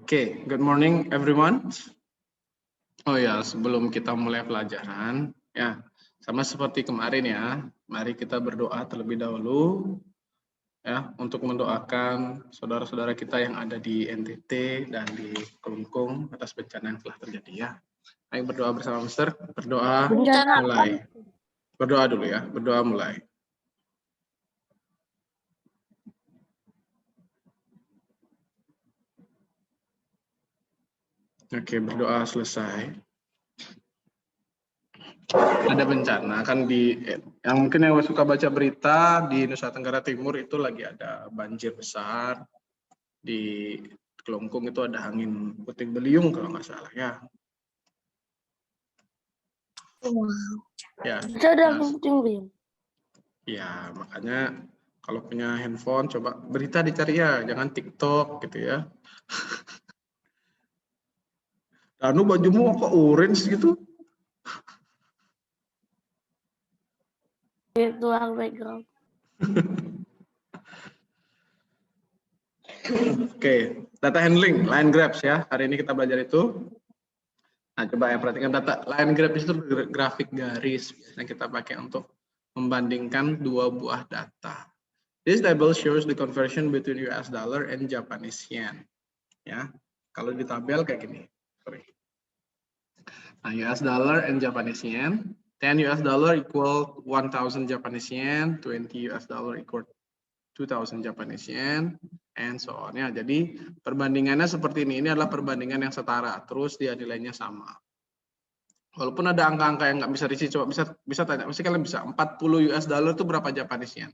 Okay, good morning everyone. Oh ya, sebelum kita mulai pelajaran, ya sama seperti kemarin ya, mari kita berdoa terlebih dahulu ya untuk mendoakan saudara-saudara kita yang ada di NTT dan di Kelungkung atas bencana yang telah terjadi ya. Ayo berdoa bersama Mister, berdoa mulai. Berdoa dulu ya, berdoa mulai. Oke, berdoa selesai. Ada bencana kan yang mungkin yang suka baca berita di Nusa Tenggara Timur itu lagi ada banjir besar, di Kelungkung itu ada angin puting beliung kalau nggak salah ya. Wow. Ya. Ada angin puting beliung. Ya, makanya kalau punya handphone coba berita dicari ya, jangan TikTok gitu ya. Anu bajumu apa orange gitu? Virtual background. Oke, data handling, line grabs ya. Hari ini kita belajar itu. Nah, coba ya perhatikan data line graph itu grafik garis yang kita pakai untuk membandingkan dua buah data. This table shows the conversion between US dollar and Japanese yen. Ya, kalau di tabel kayak gini. Sorry. Nah, US dollar and Japanese yen. 10 US dollar equal 1,000 Japanese yen, 20 US dollar equal 2,000 Japanese yen, and so on ya. Jadi perbandingannya seperti ini. Ini adalah perbandingan yang setara. Terus dia nilainya sama. Walaupun ada angka-angka yang nggak bisa diisi, coba bisa tanya. Pasti kalian bisa. 40 US dollar itu berapa Japanese yen?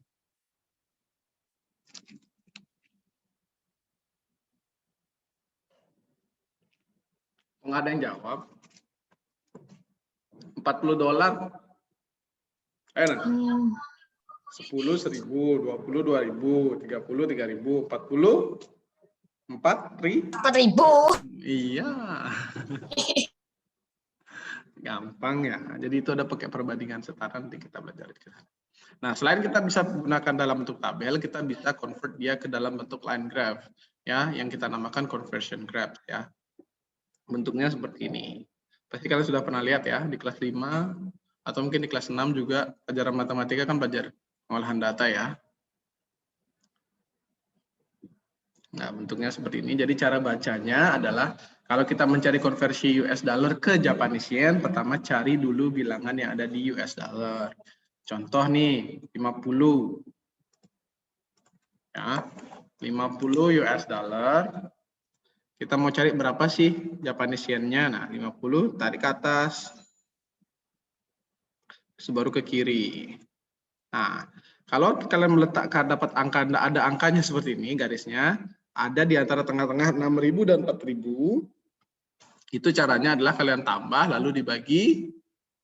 Nggak ada yang jawab. 40 dolar. Ayo, 10 1.000, 20 2.000, 30 3.000, 40 4.000. Iya. Gampang ya. Jadi itu ada pakai perbandingan setara, nanti kita belajar. Nah, selain kita bisa gunakan dalam bentuk tabel, kita bisa convert dia ke dalam bentuk line graph ya, yang kita namakan conversion graph ya. Bentuknya seperti ini. Pasti kalian sudah pernah lihat ya di kelas 5 atau mungkin di kelas 6 juga pelajaran matematika kan belajar pengolahan data ya. Nah, bentuknya seperti ini. Jadi cara bacanya adalah kalau kita mencari konversi US dollar ke Japanese yen, pertama cari dulu bilangan yang ada di US dollar. Contoh nih, 50. Ya, 50 US dollar. Kita mau cari berapa sih Japanese yen-nya? Nah, 50 tarik ke atas. Baru ke kiri. Nah, kalau kalian meletakkan dapat angka, ada angkanya seperti ini garisnya, ada di antara tengah-tengah 6.000 dan 4.000. Itu caranya adalah kalian tambah lalu dibagi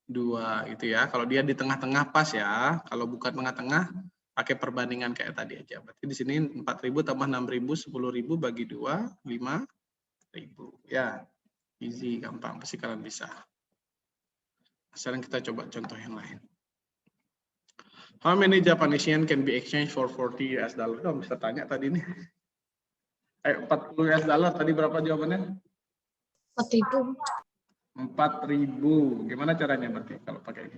2 gitu ya. Kalau dia di tengah-tengah pas ya, kalau bukan tengah-tengah pakai perbandingan kayak tadi aja. Berarti di sini 4.000 tambah 6.000, 10.000 bagi 2, 5.000. Ya, easy, gampang. Pasti kalian bisa. Sekarang kita coba contoh yang lain. How many Japanese yen can be exchanged for 40 US dollar? Oh, bisa tanya tadi nih. 40 US dollar tadi berapa jawabannya? 4.000. 4.000. Gimana caranya berarti kalau pakai ini?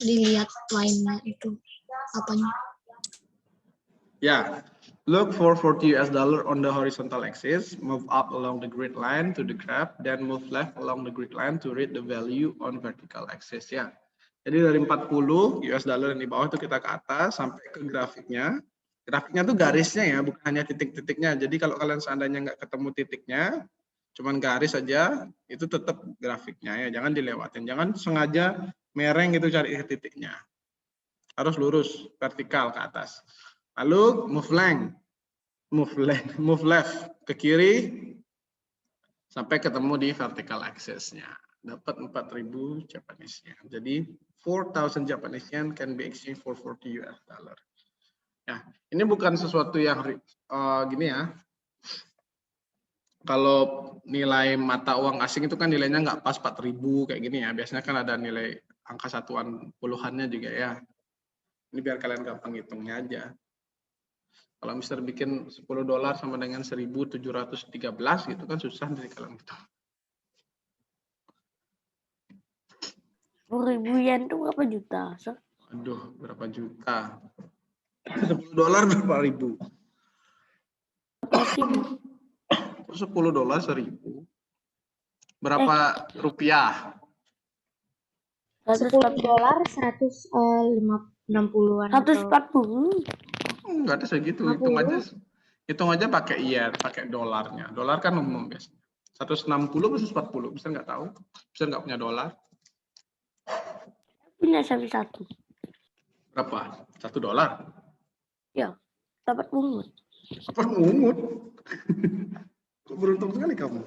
Dilihat lainnya itu apanya? Ya, look for 40 US dollar on the horizontal axis, move up along the grid line to the graph, then move left along the grid line to read the value on vertical axis ya. Jadi dari 40 US dollar yang di bawah itu kita ke atas sampai ke grafiknya. Grafiknya tuh garisnya ya, bukan hanya titik-titiknya. Jadi kalau kalian seandainya nggak ketemu titiknya, cuman garis saja, itu tetap grafiknya ya. Jangan dilewatin, jangan sengaja mereng gitu cari titiknya. Harus lurus, vertikal ke atas. Lalu move left ke kiri sampai ketemu di vertical axis-nya. Dapat 4.000 Japanese yen. Jadi 4,000 Japanese yen can be exchanged for 40 US dollar. Ya, ini bukan sesuatu yang gini ya. Kalau nilai mata uang asing itu kan nilainya nggak pas 4.000 kayak gini ya. Biasanya kan ada nilai angka satuan puluhannya juga ya. Ini biar kalian gampang hitungnya aja. Kalau Mister bikin $10 sama dengan 1.713 gitu kan susah dari kalian gitu. 10.000 yen itu berapa juta? Aduh, berapa juta? $10 berapa ribu? $10 1.000. Berapa rupiah? $10 160-an. 140. Enggak ada segitu. Hitung aja pakai yen, pakai dolarnya. Dolar kan umum biasanya. 160 atau 140, bisa nggak tahu. Bisa nggak punya dolar. Punya satu. Berapa? $1? Ya, dapat bungut. Apa mungut? Kok beruntung sekali kamu.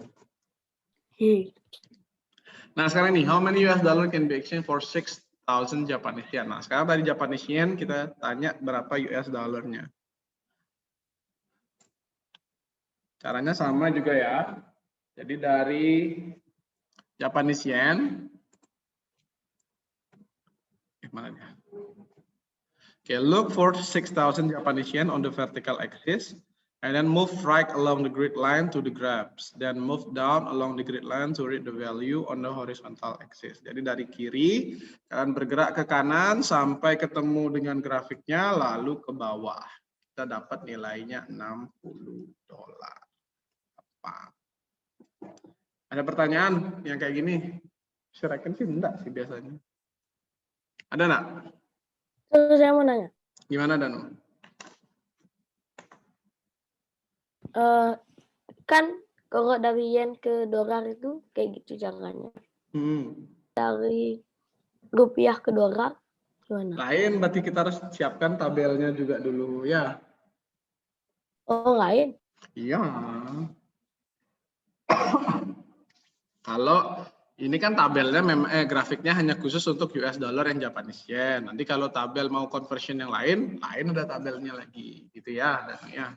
Nah sekarang nih, how many US dollar can be exchanged for 6,000 Japanese yen? Nah sekarang dari Japanese yen kita tanya berapa US dollarnya. Caranya sama juga ya. Jadi dari Japanese yen, mana ya? Okay, look for 6,000 Japanese yen on the vertical axis, and then move right along the grid line to the graphs, then move down along the grid line to read the value on the horizontal axis. Jadi dari kiri, kalian bergerak ke kanan sampai ketemu dengan grafiknya, lalu ke bawah. Kita dapat nilainya $60. Apa? Ada pertanyaan yang kayak gini? Saya reckon sih enggak sih biasanya. Ada enggak? Terus saya mau nanya. Gimana Danu? Kan kalau dari yen ke dolar itu kayak gitu caranya. Dari rupiah ke dolar gimana? Lain, berarti kita harus siapkan tabelnya juga dulu ya. Oh lain? Iya. Kalau ini kan tabelnya grafiknya hanya khusus untuk US dollar yang Japanese yen. Nanti kalau tabel mau conversion yang lain ada tabelnya lagi, gitu ya, dan ya.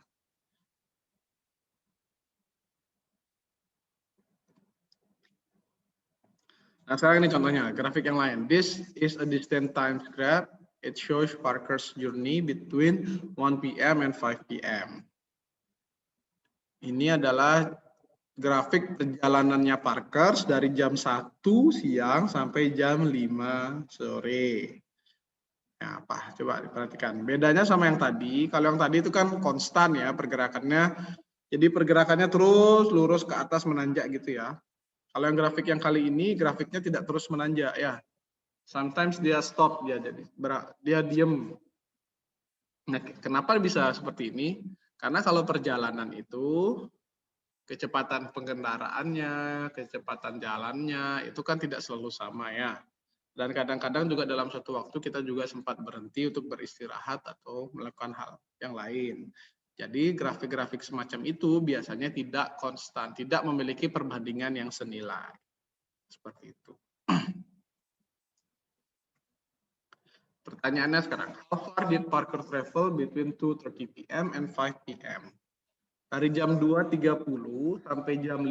Nah sekarang ini contohnya grafik yang lain. This is a distance time graph. It shows Parker's journey between 1 p.m. and 5 p.m. Ini adalah grafik perjalanannya Parker dari jam 1 siang sampai jam 5 sore. Ya, apa? Coba diperhatikan. Bedanya sama yang tadi. Kalau yang tadi itu kan konstan ya pergerakannya. Jadi pergerakannya terus lurus ke atas menanjak gitu ya. Kalau yang grafik yang kali ini grafiknya tidak terus menanjak ya. Sometimes dia stop dia jadi dia diem. Nah, kenapa bisa seperti ini? Karena kalau perjalanan itu kecepatan pengendaraannya, kecepatan jalannya itu kan tidak selalu sama ya. Dan kadang-kadang juga dalam suatu waktu kita juga sempat berhenti untuk beristirahat atau melakukan hal yang lain. Jadi grafik-grafik semacam itu biasanya tidak konstan, tidak memiliki perbandingan yang senilai. Seperti itu. Pertanyaannya sekarang, how far did Parker travel between 2:30 p.m. and 5 p.m.? Dari jam 2.30 sampai jam 5,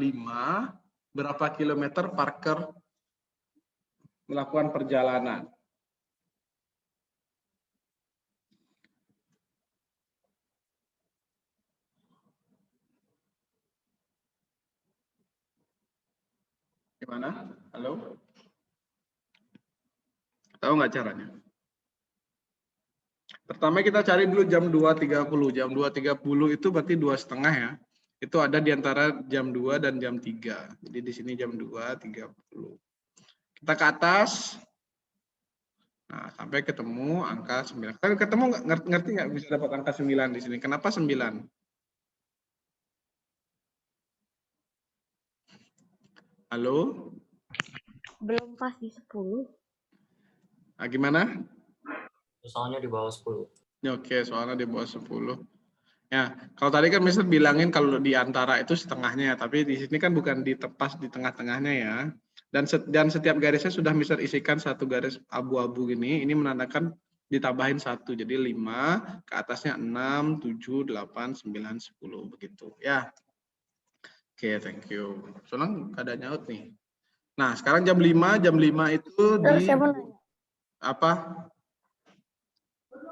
berapa kilometer Parker melakukan perjalanan? Gimana? Halo? Tahu nggak caranya? Pertama kita cari dulu jam 2.30. Jam 2.30 itu berarti 2,5 ya. Itu ada di antara jam 2 dan jam 3. Jadi di sini jam 2.30. Kita ke atas. Nah, sampai ketemu angka 9. Kan ketemu ngerti nggak bisa dapat angka 9 di sini? Kenapa 9? Halo? Belum pasti 10. Nah, gimana? Soalnya di bawah 10. Ya, oke, soalnya di bawah 10. Ya, kalau tadi kan Mister bilangin kalau di antara itu setengahnya, tapi di sini kan bukan di tepas di tengah-tengahnya ya. Dan setiap garisnya sudah Mister isikan satu garis abu-abu gini, ini menandakan ditambahin 1. Jadi 5, ke atasnya 6, 7, 8, 9, 10 begitu ya. Oke, thank you. Soalnya ada nyaut nih. Nah, sekarang jam 5 itu di Saya mau nanya. apa?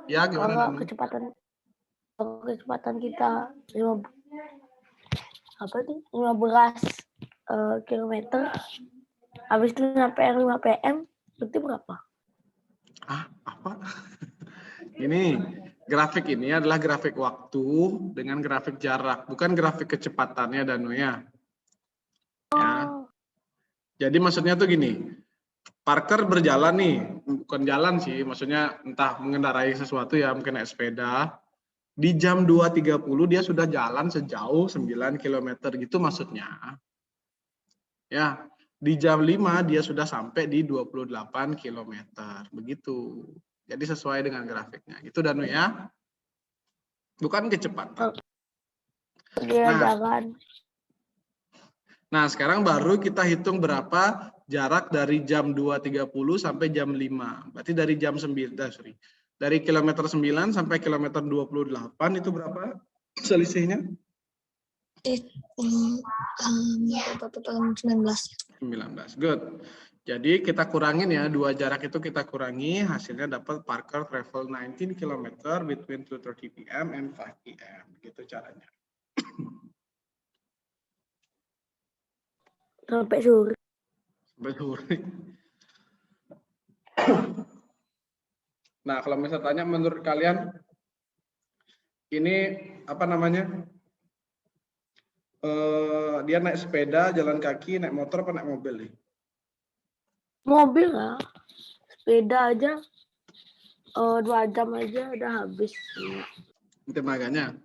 Ya, gimana? Kalau kecepatan kecepatan kita 15 kilometer, habis itu sampai 5 pm, berarti berapa? Apa? Ini grafik ini adalah grafik waktu dengan grafik jarak, bukan grafik kecepatannya Danu ya. Ya. Jadi maksudnya tuh gini, Parker berjalan nih, bukan jalan sih, maksudnya entah mengendarai sesuatu ya, mungkin naik sepeda. Di jam 2.30 dia sudah jalan sejauh 9 km gitu maksudnya. Ya, di jam 5 dia sudah sampai di 28 km. Begitu. Jadi sesuai dengan grafiknya. Itu Danu ya. Bukan kecepatan. Dia jalan. Nah, sekarang baru kita hitung berapa jarak dari jam 2.30 sampai jam 5. Berarti dari jam 9, dari kilometer 9 sampai kilometer 28 itu berapa selisihnya? 19. Good. Jadi kita kurangin ya, dua jarak itu kita kurangi, hasilnya dapat Parker travel 19 km between 2:30 PM and 5 PM. Gitu caranya. Sampai sore. Sampai sore. Nah, kalau misalnya tanya menurut kalian ini apa namanya? Dia naik sepeda, jalan kaki, naik motor, apa naik mobil nih? Mobil lah. Sepeda aja 2 jam aja udah habis. Tenaganya?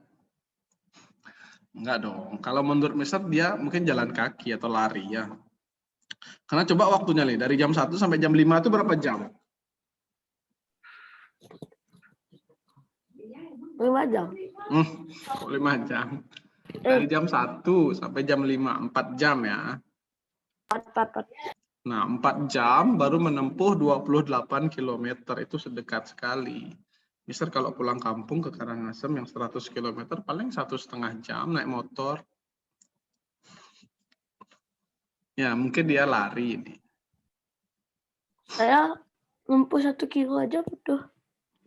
Enggak dong. Kalau menurut Mister dia mungkin jalan kaki atau lari ya. Karena coba waktunya nih, dari jam 1 sampai jam 5 itu berapa jam? 5 jam. 5 jam. Dari jam 1 sampai jam 5, 4 jam ya. 4. Nah, 4 jam baru menempuh 28 km, itu sedekat sekali. Mister kalau pulang kampung ke Karangasem yang 100 km paling 1,5 jam naik motor. Ya, mungkin dia lari ini. Saya menempuh 1 kilo aja butuh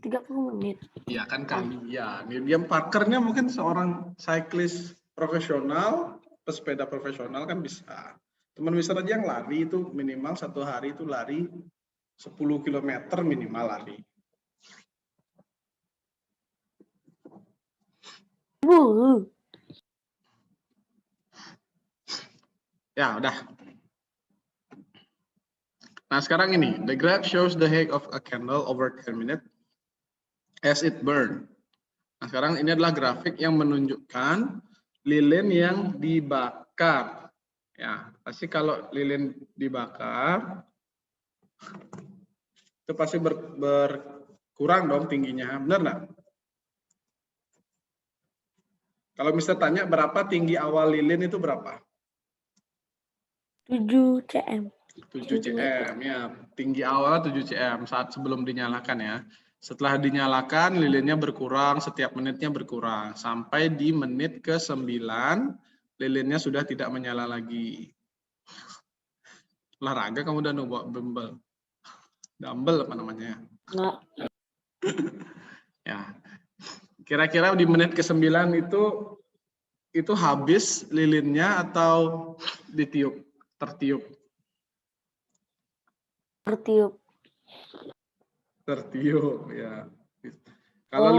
30 menit. Iya kan kalian. Dia Parkernya mungkin seorang cyclist profesional, pesepeda profesional kan bisa. Teman Mister aja yang lari itu minimal 1 hari itu lari 10 km minimal lari. Ya, udah. Nah, sekarang ini, the graph shows the height of a candle over 10 minutes as it burn. Nah, sekarang ini adalah grafik yang menunjukkan lilin yang dibakar. Ya, pasti kalau lilin dibakar, itu pasti berkurang dong tingginya, benar nggak? Kalau misalnya tanya berapa tinggi awal lilin itu berapa? 7 cm. 7 cm ya, tinggi awal 7 cm saat sebelum dinyalakan ya. Setelah dinyalakan lilinnya berkurang, setiap menitnya berkurang sampai di menit ke-9 lilinnya sudah tidak menyala lagi. Olahraga kamu udah bawa dumbbell apa namanya? Enggak. Ya. Kira-kira di menit ke-9 itu habis lilinnya atau ditiup, tertiup? Tertiup ya. Kalau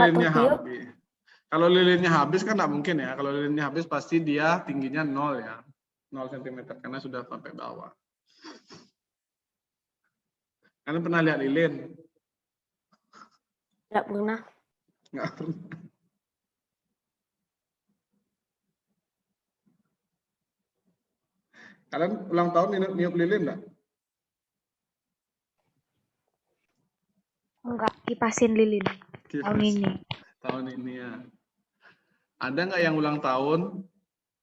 lilinnya habis kan nggak mungkin ya. Kalau lilinnya habis pasti dia tingginya 0 ya. 0 cm karena sudah sampai bawah. Kalian pernah lihat lilin? Nggak pernah. Nggak pernah. Kalian ulang tahun niup lilin nggak? Enggak, kipasin lilin. Tahun ini. Tahun ini ya. Ada nggak yang ulang tahun?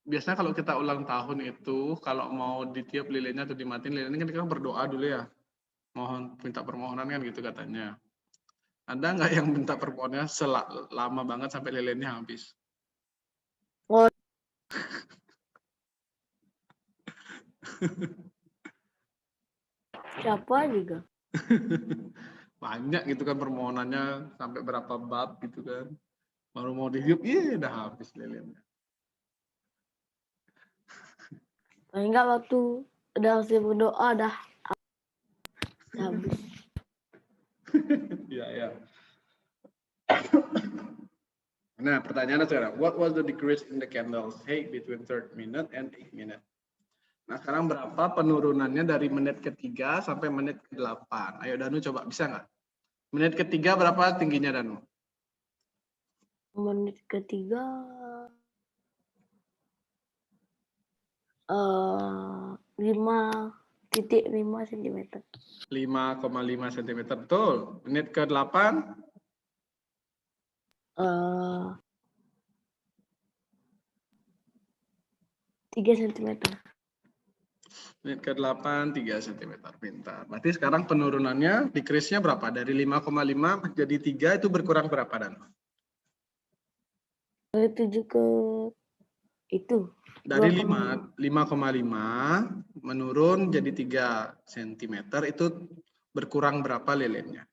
Biasanya kalau kita ulang tahun itu, kalau mau ditiup lilinnya atau dimatiin lilinnya kan kita berdoa dulu ya. Mohon, minta permohonan kan gitu katanya. Ada nggak yang minta permohonannya lama banget sampai lilinnya habis? Oh. Siapa juga? Banyak gitu kan permohonannya sampai berapa bab gitu kan. Baru mau dihiup, udah habis lilinnya. Paling enggak waktu udah selesai berdoa dah habis. Iya. Nah, pertanyaannya sekarang, what was the decrease in the candle's height between 3rd minute and 8th minute? Nah, sekarang berapa penurunannya dari menit ketiga sampai menit ke-8? Ayo Danu coba, bisa nggak? Menit ketiga berapa tingginya Danu? Menit ketiga 5,5 cm. 5,5 cm, betul. Menit ke-8? 3 cm. Menit ke-8, 3 cm. Pintar. Berarti sekarang penurunannya, decrease-nya berapa? Dari 5,5 menjadi 3 itu berkurang berapa Dan? Dari 7 ke itu. Dari 5,5 menurun jadi 3 cm itu berkurang berapa lilinnya?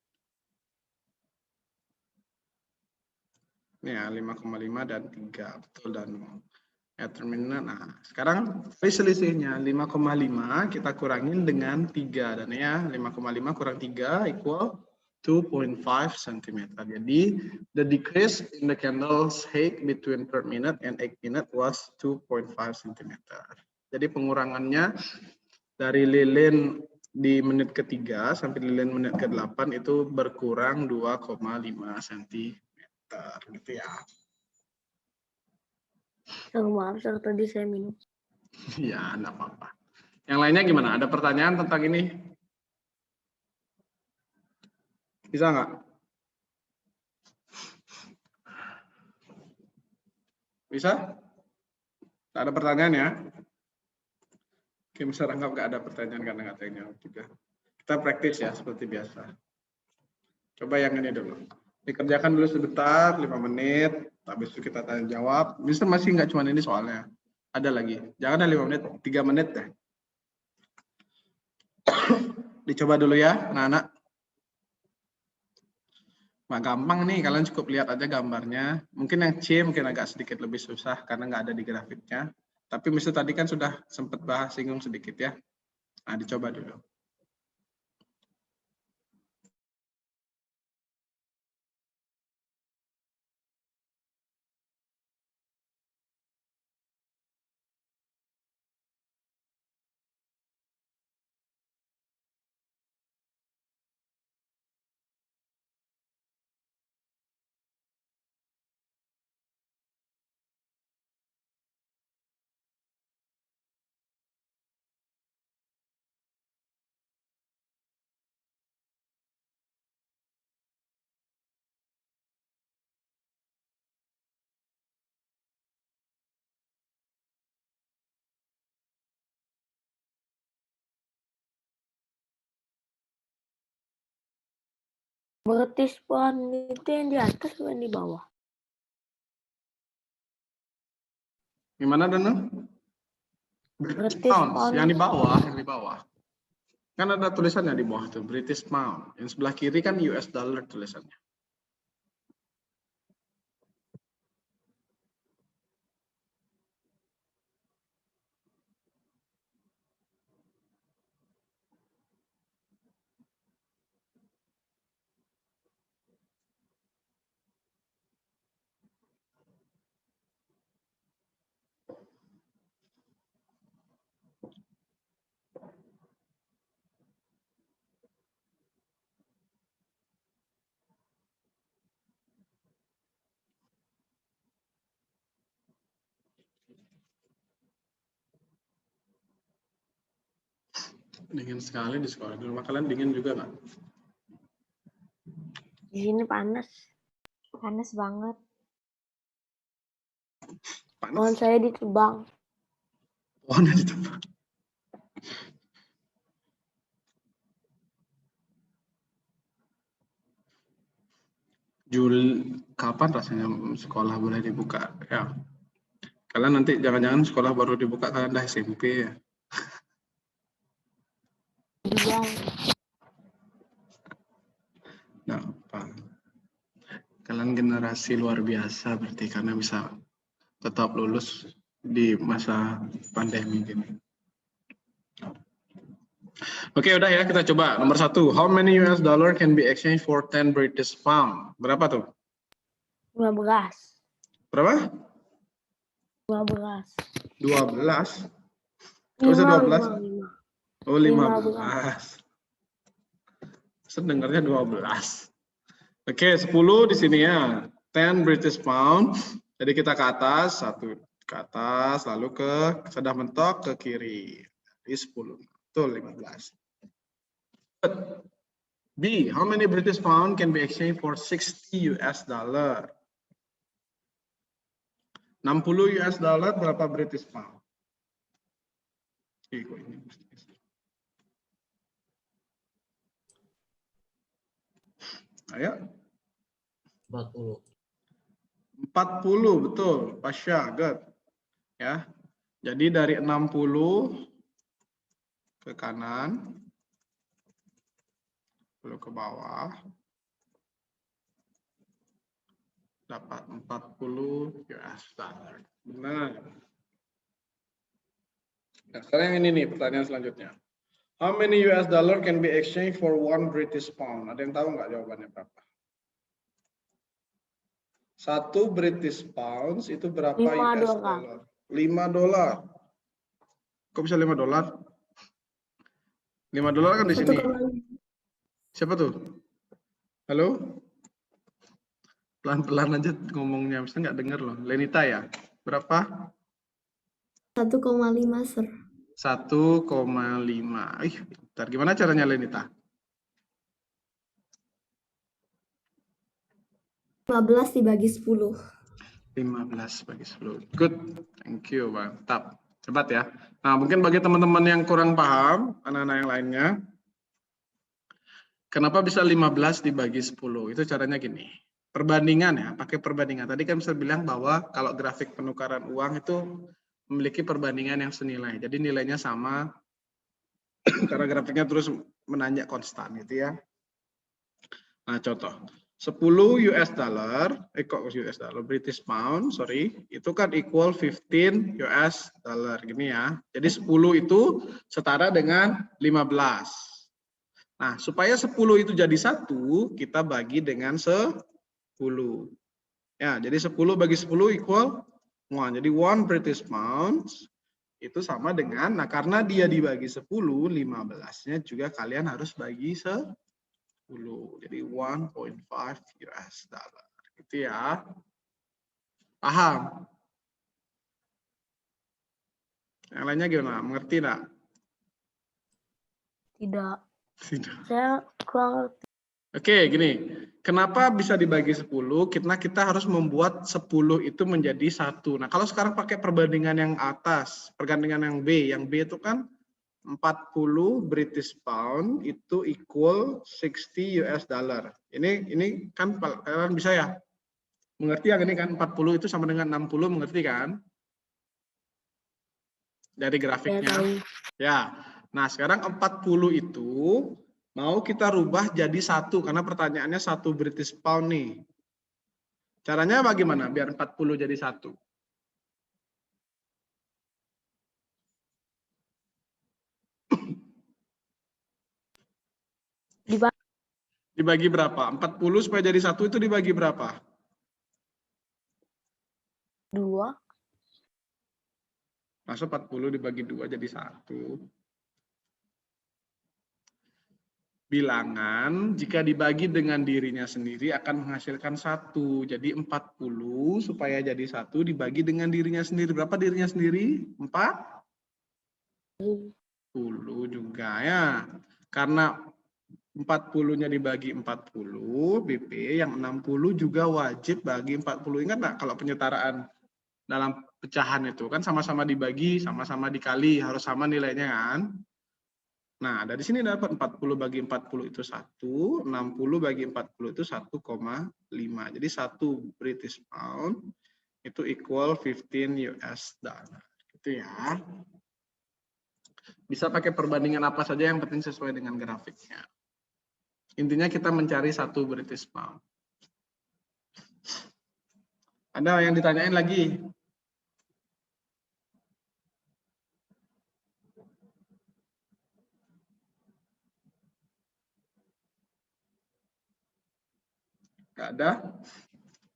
Ya, 5,5 dan 3. Betul dan terminal. Nah, sekarang selisihnya 5,5 kita kurangin dengan 3 dan ya 5,5 kurang 3 equal 2.5 cm. Jadi the decrease in the candle's height between 3rd minute and 8th minute was 2.5 cm. Jadi pengurangannya dari lilin di menit ketiga sampai lilin menit ke-8 itu berkurang 2,5 cm gitu ya. Maaf, tadi saya minum. Ya, enggak apa-apa. Yang lainnya gimana? Ada pertanyaan tentang ini? Bisa nggak? Bisa? Tak ada pertanyaan ya? Oke, bisa anggap nggak ada pertanyaan karena nggak ada yang juga. Kita praktis ya, seperti biasa. Coba yang ini dulu. Dikerjakan dulu sebentar, 5 menit. Habis itu kita tanya jawab. Bisa masih nggak cuma ini soalnya. Ada lagi. Jangan ada 5 menit, 3 menit deh. Dicoba dulu ya, anak-anak. Nah, gampang nih, kalian cukup lihat aja gambarnya. Mungkin yang C mungkin agak sedikit lebih susah karena nggak ada di grafiknya. Tapi Mister tadi kan sudah sempat bahas singgung sedikit ya. Nah, dicoba dulu. British pound itu yang di atas atau yang di bawah? Gimana Danu? British pounds, yang di bawah, Kan ada tulisannya di bawah tuh, British pound. Yang sebelah kiri kan US dollar tulisannya. Dingin sekali di sekolah. Di rumah kalian dingin juga nggak? Di sini panas. Panas banget. Pohon saya ditebang. Pohonnya ditebang. Kapan rasanya sekolah boleh dibuka? Ya, kalian nanti jangan-jangan sekolah baru dibuka kalian udah SMP ya? Ditebang. Nah, apa? Kalian generasi luar biasa berarti karena bisa tetap lulus di masa pandemi ini. Oke, udah ya, kita coba. Nomor 1, how many US dollar can be exchanged for 10 British pound? Berapa tuh? 15. Berapa? 12. 12. Kok bisa 12? 5. Oh, 15. Sedengarnya 12. Oke, 10 di sini ya. 10 British pound. Jadi kita ke atas, 1 ke atas, lalu ke sudah mentok ke kiri. Jadi 10. Betul, 15. B, how many British pound can be exchanged for 60 US dollar? 60 US dollar berapa British pound? Ayo. 40. 40, betul. Pasha, good. Ya. Jadi dari 60 ke kanan, lalu ke bawah, dapat 40 US dollar. Benar. Nah, sekarang yang ini nih pertanyaan selanjutnya. How many US dollar can be exchanged for 1 British pound? Ada yang tahu nggak jawabannya berapa? 1 British pounds itu berapa US dollar? 5 dolar. Kok bisa 5 dolar? 5 dolar kan di sini. Siapa tuh? Halo? Pelan-pelan aja ngomongnya, bisa nggak dengar loh. Lenita ya? Berapa? 1,5, Sir. 1,5. Bentar. Gimana caranya Lenita? 15 dibagi 10. 15 bagi 10. Good. Thank you, mantap. Cepat ya. Nah, mungkin bagi teman-teman yang kurang paham, anak-anak yang lainnya, kenapa bisa 15 dibagi 10? Itu caranya gini. Perbandingan ya, pakai perbandingan. Tadi kan saya bilang bahwa kalau grafik penukaran uang itu memiliki perbandingan yang senilai. Jadi nilainya sama karena grafiknya terus menanjak konstan gitu ya. Nah, contoh. 10 US dollar, US dollar, British pound, sorry, itu kan equal 15 US dollar, gini ya. Jadi 10 itu setara dengan 15. Nah, supaya 10 itu jadi 1, kita bagi dengan 10. Ya, jadi 10 bagi 10 equal 1. Jadi 1 British pounds itu sama dengan, nah karena dia dibagi 10, 15-nya juga kalian harus bagi 10. Jadi 1.5 US dollar. Gitu ya. Paham? Yang lainnya gimana? Mengerti enggak? Tidak. Tidak. Saya kurang. Oke, gini. Kenapa bisa dibagi 10? Karena kita harus membuat 10 itu menjadi 1. Nah, kalau sekarang pakai perbandingan yang atas, perbandingan yang B. Yang B itu kan 40 British pound itu equal 60 US dollar. Ini kan kalian bisa ya mengerti yang ini kan 40 itu sama dengan 60, mengerti kan? Dari grafiknya. Ya. Nah, sekarang 40 itu mau kita rubah jadi 1 karena pertanyaannya 1 British pound nih. Caranya bagaimana biar 40 jadi 1? Dibagi berapa? 40 supaya jadi 1 itu dibagi berapa? 2. Masa 40 dibagi 2 jadi 1? Bilangan jika dibagi dengan dirinya sendiri akan menghasilkan 1. Jadi 40 supaya jadi 1 dibagi dengan dirinya sendiri. Berapa dirinya sendiri? 40 juga ya. Karena 40-nya dibagi 40, BP yang 60 juga wajib bagi 40. Ingat nggak kalau penyetaraan dalam pecahan itu kan sama-sama dibagi, sama-sama dikali, harus sama nilainya kan? Nah, dari sini dapat 40 bagi 40 itu 1, 60 bagi 40 itu 1,5. Jadi 1 British pound itu equal 15 US dollar. Gitu ya. Bisa pakai perbandingan apa saja yang penting sesuai dengan grafiknya. Intinya kita mencari 1 British pound. Ada yang ditanyain lagi? Nggak ada?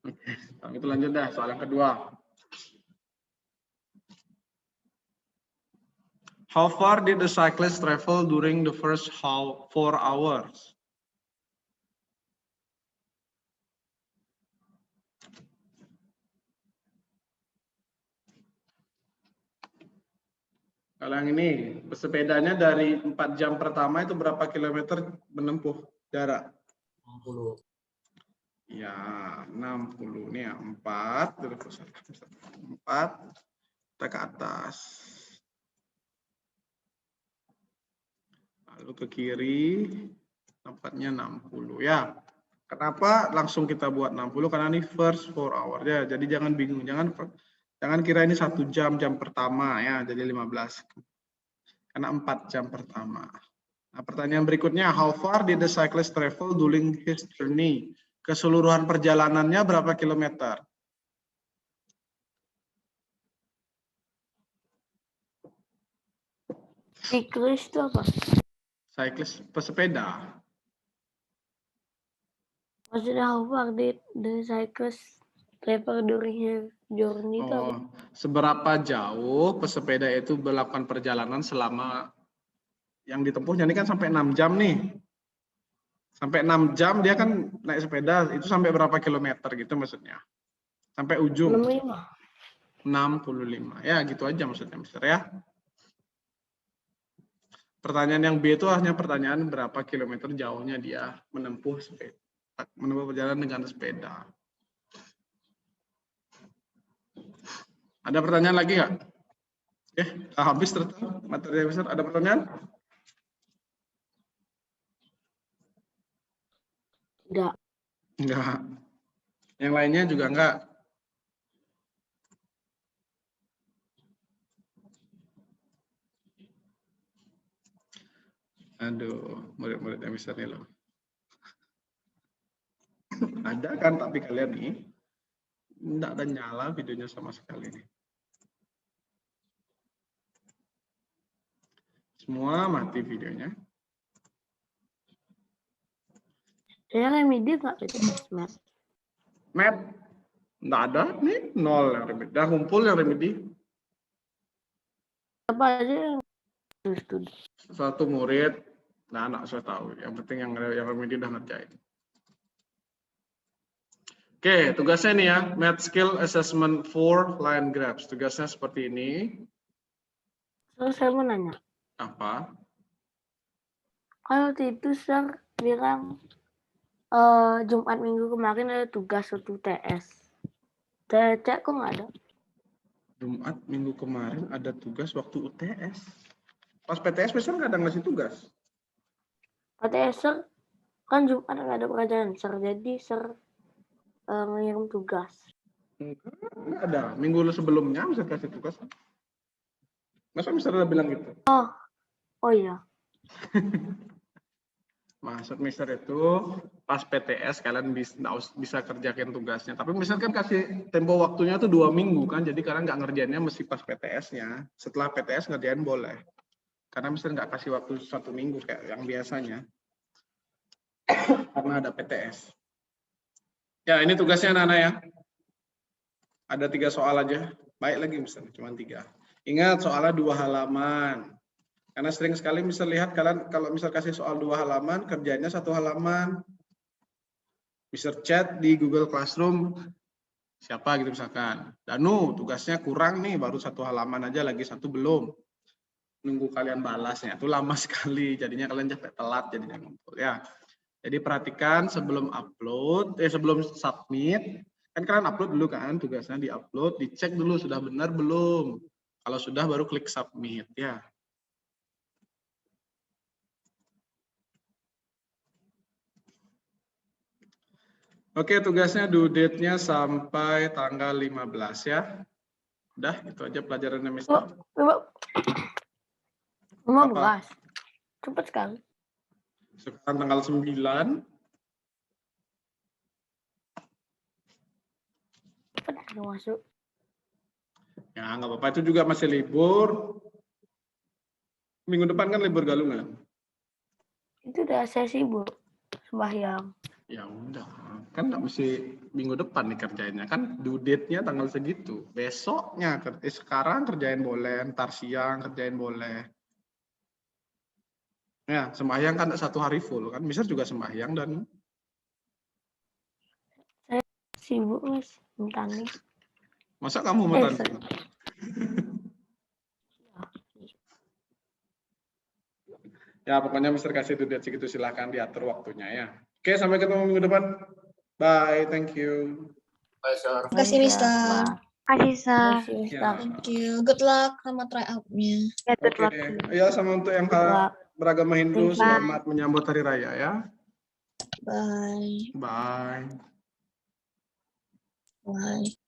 Oke, kalau itu lanjut dah soal yang kedua. How far did the cyclist travel during the first 4 hours? Kalau yang ini, pesepedanya dari 4 jam pertama itu berapa kilometer menempuh jarak? 60. Ya, 60. Ini ya, 4. 4. Kita ke atas. Lalu ke kiri, tempatnya 60. Ya, kenapa langsung kita buat 60? Karena ini first 4 hour. Ya, jadi jangan bingung. Jangan kira ini 1 jam pertama ya, jadi 15. Karena 4 jam pertama. Nah, pertanyaan berikutnya, how far did the cyclist travel during his journey? Keseluruhan perjalanannya berapa kilometer? Cyclist itu apa? Cyclist pesepeda. Maksudnya how far did the cyclist travel during his journey itu apa? Seberapa jauh pesepeda itu melakukan perjalanan selama yang ditempuhnya ini kan sampai 6 jam nih. Sampai 6 jam dia kan naik sepeda, itu sampai berapa kilometer gitu maksudnya. Sampai ujung. 65. Ya, gitu aja maksudnya, Mister ya. Pertanyaan yang B itu hanya pertanyaan berapa kilometer jauhnya dia menempuh perjalanan dengan sepeda. Ada pertanyaan lagi nggak? Habis ternyata materi Mister. Ada pertanyaan? Enggak. Yang lainnya juga enggak. Aduh, murid-murid Mister nih loh. Ada kan, tapi kalian nih enggak ada nyala videonya sama sekali nih. Semua mati videonya. Ya remedi nggak PTS, Matt? Matt, enggak ada nih, 0 yang remedi. Dah kumpul yang remedi. Apa aja yang studi? Satu murid, nah anak saya tahu. Yang penting yang remedi udah ngerjain. Oke, tugasnya nih ya, Math Skill Assessment for Line Graphs. Tugasnya seperti ini. Terus saya mau nanya. Apa? Kalau itu Sir bilang Jumat minggu kemarin ada tugas satu TS. Saya cek kok nggak ada. Jumat minggu kemarin ada tugas waktu UTS. Pas PTS besok nggak ada ngasih tugas. PTS Sir, kan Jumat nggak ada pelajaran Sir, jadi Sir ngirim tugas. Enggak ada. Minggu sebelumnya bisa kasih tugas. Masa Mister udah bilang gitu? Oh iya. Maksud Mister itu pas PTS kalian bisa kerjakan tugasnya. Tapi Mister kan kasih tempo waktunya tuh 2 minggu kan. Jadi kalian nggak ngerjainnya mesti pas PTS-nya. Setelah PTS ngerjain boleh. Karena Mister nggak kasih waktu 1 minggu kayak yang biasanya. Karena ada PTS. Ya ini tugasnya anak-anak ya. Ada 3 soal aja. Baik lagi Mister, cuma 3. Ingat soalnya 2 halaman. Karena sering sekali bisa lihat kalian kalau misal kasih soal 2 halaman, kerjanya 1 halaman. Bisa chat di Google Classroom siapa gitu misalkan. Danu tugasnya kurang nih, baru 1 halaman aja, lagi 1 belum. Nunggu kalian balasnya, itu lama sekali. Jadinya kalian capek telat jadinya ngumpul ya. Jadi perhatikan sebelum upload, sebelum submit, kan kalian upload dulu kan tugasnya, di-upload, dicek dulu sudah benar belum. Kalau sudah baru klik submit ya. Oke, tugasnya due date-nya sampai tanggal 15 ya. Udah, itu aja pelajarannya, Mister. 15. Cepat sekali. Sekarang tanggal 9. Baru masuk. Ya, nggak apa-apa. Itu juga masih libur. Minggu depan kan libur Galungan. Itu udah sesi, Bu. Sembahyang. Ya udah. Kan nggak mesti minggu depan nih kerjainnya. Kan due date-nya tanggal segitu. Besoknya, sekarang kerjain boleh. Ntar siang kerjain boleh. Ya, sembahyang kan satu hari full. Kan bisa juga sembahyang dan Sibuk, Mas. Tanding. masa kamu mau tanding? sorry. Ya, pokoknya Mister kasih due date segitu, silahkan diatur waktunya ya. Oke, sampai ketemu minggu depan. Bye, thank you. Bye, Sir. Terima kasih, Mister. Kasih, Sir. Kasih, Mister. Ya. Thank you. Good luck sama tryout-nya. Ya, good Oke, luck. ya sama untuk yang beragama Hindu, Bye. selamat menyambut Hari Raya ya. Bye. Bye. Bye.